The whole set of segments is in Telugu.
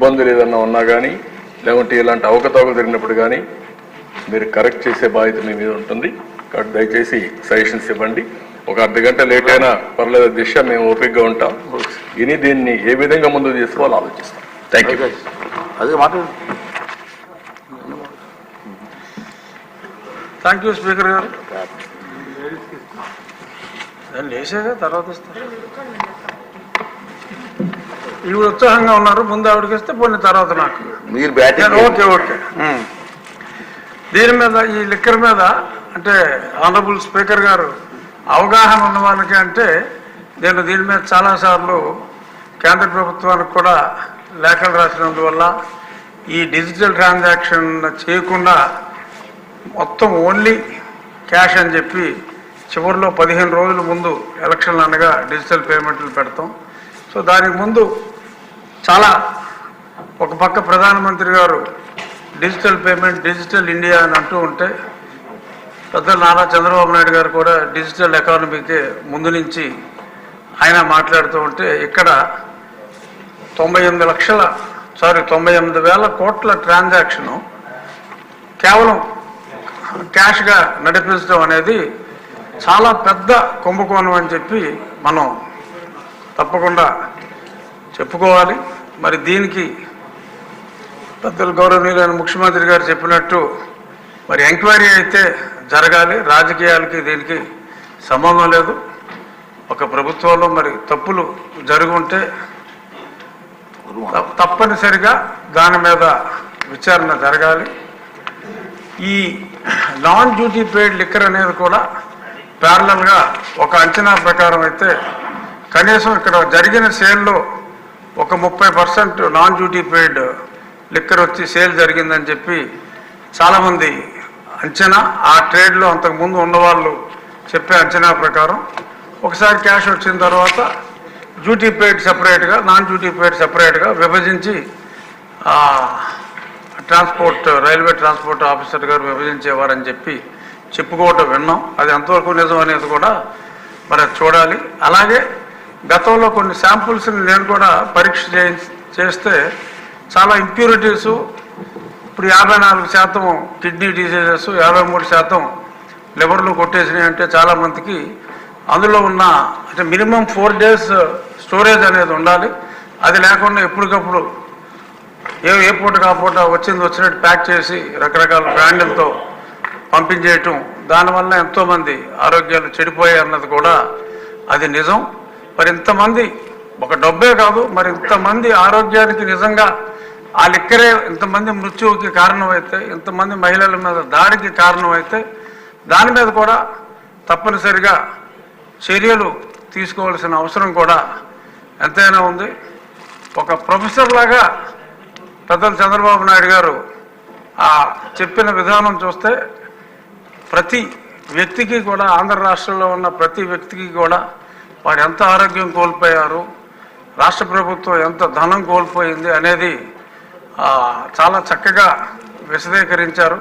ఇబ్బందులు ఏదన్నా ఉన్నా కానీ లేకుంటే ఇలాంటి అవకతవకలు జరిగినప్పుడు కానీ మీరు కరెక్ట్ చేసే బాధ్యత మీ మీద ఉంటుంది. కాబట్టి దయచేసి సజెషన్స్ ఇవ్వండి. ఒక అర్ధగంట లేట్ అయినా పర్లేదు దిశ మేము ఓపికగా ఉంటాం. ఇని దీన్ని ఏ విధంగా ముందుకు తీసుకోవాలో ఆలోచిస్తాం. Thank you. అదే మాట్లాడు. థ్యాంక్ యూ స్పీకర్ గారు. లేచాగా తర్వాత ఇస్తారు. ఇవి ఉత్సాహంగా ఉన్నారు. ముందు ఆవిడకి ఇస్తే పోయిన తర్వాత నాకు మీరు బ్యాటింగ్. Okay okay. దీని మీద ఈ లిక్కర్ మీద అంటే ఆనరబుల్ స్పీకర్ గారు అవగాహన ఉన్న వాళ్ళకి అంటే నేను దీని మీద చాలాసార్లు కేంద్ర ప్రభుత్వానికి కూడా లేఖలు రాసినందువల్ల ఈ డిజిటల్ ట్రాన్సాక్షన్ చేయకుండా మొత్తం ఓన్లీ క్యాష్ అని చెప్పి చివరిలో 15 రోజుల ముందు ఎలక్షన్లు అనగా డిజిటల్ పేమెంట్లు పెడతాం. సో దానికి ముందు చాలా ఒక పక్క ప్రధానమంత్రి గారు డిజిటల్ పేమెంట్ డిజిటల్ ఇండియా అని అంటూ ఉంటే పెద్దలు నారా చంద్రబాబు నాయుడు గారు కూడా డిజిటల్ ఎకానమీకి ముందు నుంచి ఆయన మాట్లాడుతూ ఉంటే ఇక్కడ 98,000 కోట్ల ట్రాన్సాక్షను కేవలం క్యాష్గా నడిపించడం అనేది చాలా పెద్ద కుంభకోణం అని చెప్పి మనం తప్పకుండా చెప్పుకోవాలి. మరి దీనికి పెద్దలు గౌరవనీయులైన ముఖ్యమంత్రి గారు చెప్పినట్టు మరి ఎంక్వైరీ అయితే జరగాలి. రాజకీయాలకి దీనికి సంబంధం లేదు. ఒక ప్రభుత్వంలో మరి తప్పులు జరుగుంటే తప్పనిసరిగా దాని మీద విచారణ జరగాలి. ఈ నాన్ డ్యూటీ పెయిడ్ లిక్కర్ అనేది కూడా ప్యారలల్గా ఒక అంచనా ప్రకారం అయితే కనీసం ఇక్కడ జరిగిన సేల్లో ఒక 30% నాన్ డ్యూటీ పెయిడ్ లిక్కర్ వచ్చి సేల్ జరిగిందని చెప్పి చాలామంది అంచనా. ఆ ట్రేడ్లో అంతకుముందు ఉన్నవాళ్ళు చెప్పే అంచనా ప్రకారం ఒకసారి క్యాష్ వచ్చిన తర్వాత డ్యూటీ పెయిడ్ సపరేట్గా నాన్ డ్యూటీ పెయిడ్ సపరేట్గా విభజించి రైల్వే ట్రాన్స్పోర్ట్ ఆఫీసర్ గారు విభజించేవారని చెప్పి చెప్పుకోవటం విన్నాం. అది ఎంతవరకు నిజం అనేది కూడా మరి చూడాలి. అలాగే గతంలో కొన్ని శాంపుల్స్ని నేను కూడా పరీక్ష చేస్తే చాలా ఇంప్యూరిటీసు ఇప్పుడు 54% కిడ్నీ డిసీజెస్ 53% లివర్లు కొట్టేసినాయి. అంటే చాలామందికి అందులో ఉన్న అంటే మినిమం 4 days స్టోరేజ్ అనేది ఉండాలి. అది లేకుండా ఎప్పటికప్పుడు ఏ పూట కాపూట వచ్చినట్టు ప్యాక్ చేసి రకరకాల బ్రాండ్లతో పంపించేయటం దానివల్ల ఎంతోమంది ఆరోగ్యాలు చెడిపోయాయి అన్నది కూడా అది నిజం. మరి ఇంతమంది ఒక డబ్బే కాదు మరి ఇంతమంది ఆరోగ్యానికి నిజంగా ఆ లిక్కరే ఇంతమంది మృత్యువుకి కారణమైతే ఇంతమంది మహిళల మీద దాడికి కారణమైతే దాని మీద కూడా తప్పనిసరిగా చర్యలు తీసుకోవాల్సిన అవసరం కూడా ఎంతైనా ఉంది. ఒక ప్రొఫెసర్ లాగా పెద్దలు చంద్రబాబు నాయుడు గారు చెప్పిన విధానం చూస్తే ప్రతి వ్యక్తికి కూడా ఆంధ్ర రాష్ట్రంలో ఉన్న ప్రతి వ్యక్తికి కూడా వారు ఎంత ఆరోగ్యం కోల్పోయారు, రాష్ట్ర ప్రభుత్వం ఎంత ధనం కోల్పోయింది అనేది చాలా చక్కగా విశదీకరించారు.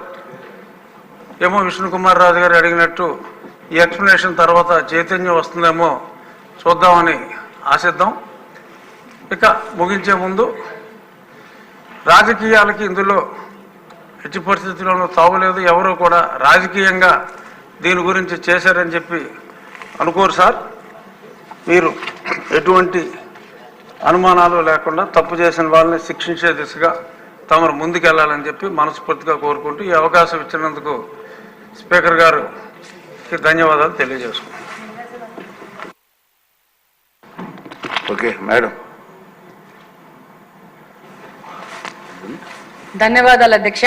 ఏమో విష్ణుకుమార్ రాజు గారు అడిగినట్టు ఈ ఎక్స్ప్లెనేషన్ తర్వాత చైతన్యం వస్తుందేమో చూద్దామని ఆశిద్దాం. ఇక ముగించే ముందు రాజకీయాలకి ఇందులో ఎట్టి పరిస్థితుల్లోనూ తావులేదు. ఎవరూ కూడా రాజకీయంగా దీని గురించి చేశారని చెప్పి అనుకోరు సార్. మీరు ఎటువంటి అనుమానాలు లేకుండా తప్పు చేసిన వాళ్ళని శిక్షించే దిశగా తమరు ముందుకెళ్లాలని చెప్పి మనస్ఫూర్తిగా కోరుకుంటూ ఈ అవకాశం ఇచ్చినందుకు స్పీకర్ గారికి ధన్యవాదాలు తెలియజేసుకుంటాం. Okay madam. ధన్యవాదాలు అధ్యక్ష.